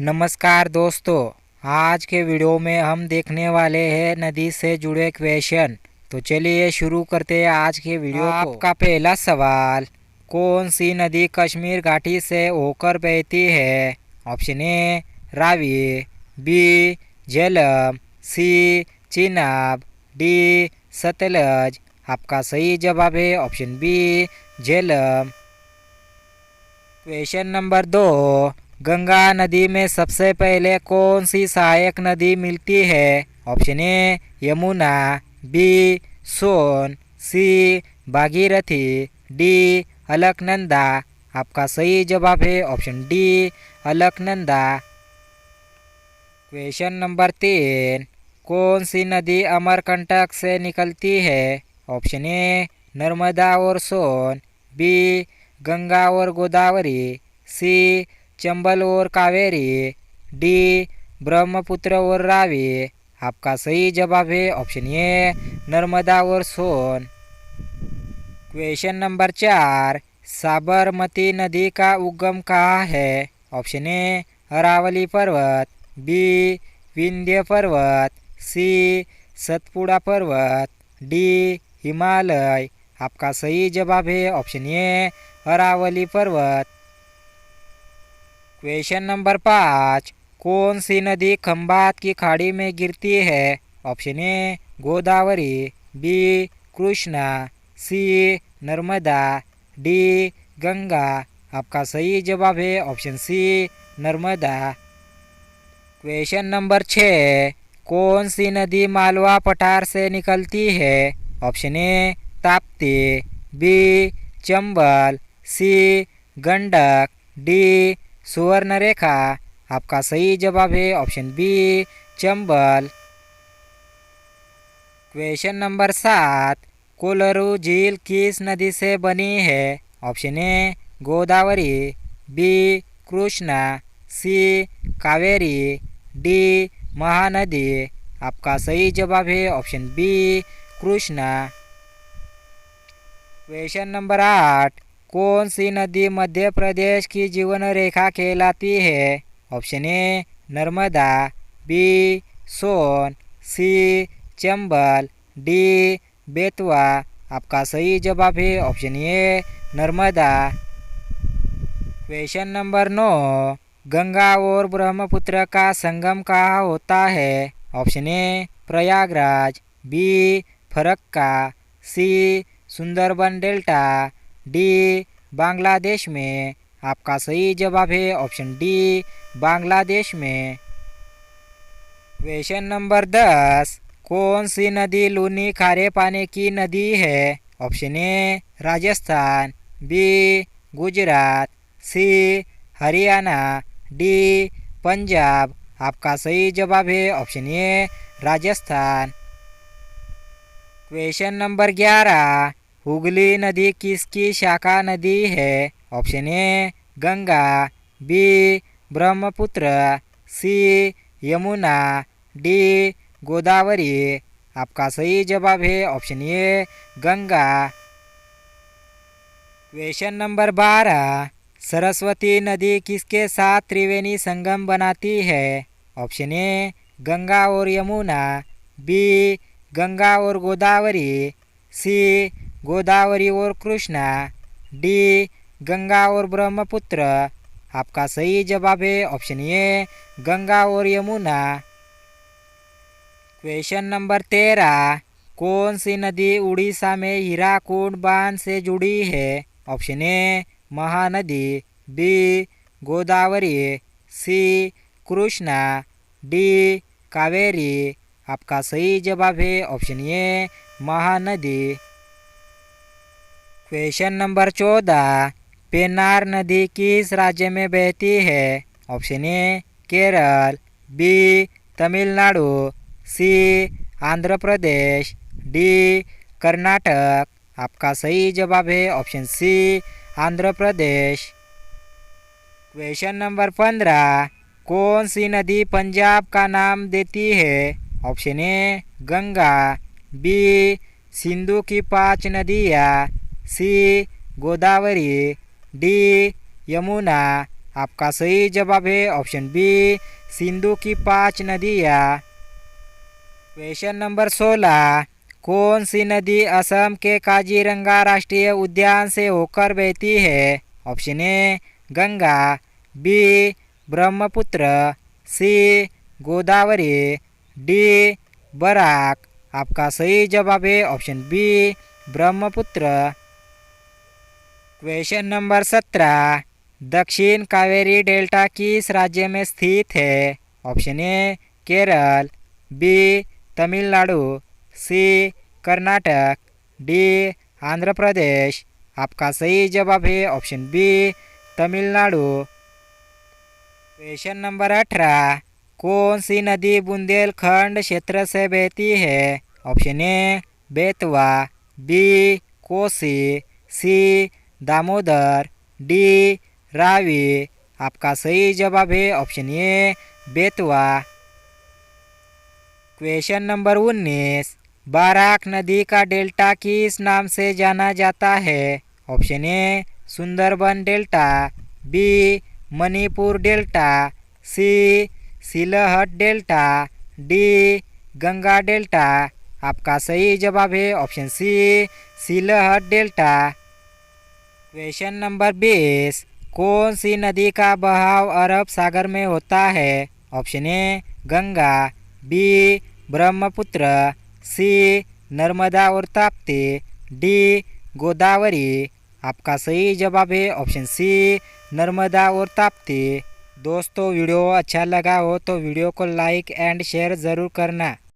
नमस्कार दोस्तों, आज के वीडियो में हम देखने वाले हैं नदी से जुड़े क्वेश्चन। तो चलिए शुरू करते हैं आज के वीडियो को। आपका पहला सवाल, कौन सी नदी कश्मीर घाटी से होकर बहती है? Option A Ravi, B Jhelum, C Chenab, D Sutlej. आपका सही जवाब है option B Jhelum. Question number 2, Ganga नदी में सबसे पहले कौन सी सहायक नदी मिलती है? Option A Yamuna, B Son, C Bhagirathi, D Alaknanda. आपका सही जवाब है option D Alaknanda. Question number 3, कौन सी नदी अमरकंटक से निकलती है? ऑप्शन ए नर्मदा और सोन, बी गंगा और गोदावरी, सी चंबल और कावेरी, डी ब्रह्मपुत्र और रावी। आपका सही जवाब है ऑप्शन ए नर्मदा और सोन। क्वेश्चन नंबर 4, साबरमती नदी का उद्गम कहाँ है? ऑप्शन ए अरावली पर्वत, बी विंध्य पर्वत, सी सतपुड़ा पर्वत, डी हिमालय। आपका सही जवाब है ऑप्शन ए अरावली पर्वत। क्वेश्चन नंबर 5, कौन सी नदी खंभात की खाड़ी में गिरती है? Option A Godavari, B Krishna, C Narmada, D Ganga. आपका सही जवाब है option C Narmada. Question number 6, कौन सी नदी मालवा पठार से निकलती है? Option A Tapti, B Chambal, C Gandak, D Subarnarekha. आपका सही जवाब है option B Chambal. Question number 7, Kolleru झील किस नदी से बनी है? Option A Godavari, B Krishna, C Kaveri, D Mahanadi. आपका सही जवाब है option B Krishna. Question number 8, कौन सी नदी मध्य प्रदेश की जीवन रेखा कहलाती है? Option A Narmada, B Son, C Chambal, D Betwa. आपका सही जवाब है option A Narmada. Question number 9, Ganga और ब्रह्मपुत्र का संगम कहाँ होता है? Option A Prayagraj, B Farakka, C Sundarban delta, D Bangladesh में। आपका सही जवाब है ऑप्शन डी बांग्लादेश में। क्वेश्चन नंबर 10, कौन सी नदी लूनी खारे पानी की नदी है? Option A Rajasthan, B Gujarat, C Haryana, D Punjab. आपका सही जवाब है option A Rajasthan. Question number 11, Hooghly नदी किसकी शाखा नदी है? Option A Ganga, B Brahmaputra, C Yamuna, D Godavari. आपका सही जवाब है option A Ganga. Question number 12, Saraswati नदी किसके साथ त्रिवेणी संगम बनाती है? ऑप्शन ए गंगा और यमुना, बी गंगा और गोदावरी, सी गोदावरी और कृष्णा, डी गंगा और ब्रह्मपुत्र। आपका सही जवाब है ऑप्शन ए गंगा और यमुना। क्वेश्चन नंबर 13, कौन सी नदी उड़ीसा में हीराकुंड बांध से जुड़ी है? Option A Mahanadi, B Godavari, C Krishna, D Kaveri. आपका सही जवाब है option A Mahanadi. Question number 14, Pennar नदी किस राज्य में बहती है? Option A Kerala, B Tamil Nadu, C Andhra Pradesh, D Karnataka. आपका सही जवाब है option C Andhra Pradesh. Question number 15, कौन सी नदी पंजाब का नाम देती है? Option A Ganga, B Sindhu की 5 नदियाँ, सी गोदावरी, डी यमुना। आपका सही जवाब है ऑप्शन बी सिंधु की 5 नदियाँ। क्वेश्चन नंबर 16, कौन सी नदी असम के काजीरंगा राष्ट्रीय उद्यान से होकर बहती है? Option A Ganga, B Brahmaputra, C Godavari, D Barak. आपका सही जवाब है option B Brahmaputra. Question number 17, दक्षिण कावेरी डेल्टा किस राज्य में स्थित है? Option A Kerala, B Tamil Nadu, C Karnataka, D Andhra Pradesh. आपका सही जवाब है option B Tamil Nadu. Question number 18, कौन सी नदी बुंदेलखंड क्षेत्र से बहती है? Option A Betwa, B Kosi, C Damodar, D Ravi. आपका सही जवाब है option A Betwa. Question number 19, Barak नदी का डेल्टा किस नाम से जाना जाता है? Option A Sundarban delta, B Manipur delta, C Sylhet delta, D Ganga delta. आपका सही जवाब है option C Sylhet delta. Question number 20, कौन सी नदी का बहाव अरब सागर में होता है? Option A Ganga, B Brahmaputra, C Narmada और ताप्ती, डी गोदावरी। आपका सही जवाब है ऑप्शन सी नर्मदा और ताप्ती। दोस्तों वीडियो अच्छा लगा हो तो वीडियो को लाइक एंड शेयर ज़रूर करना।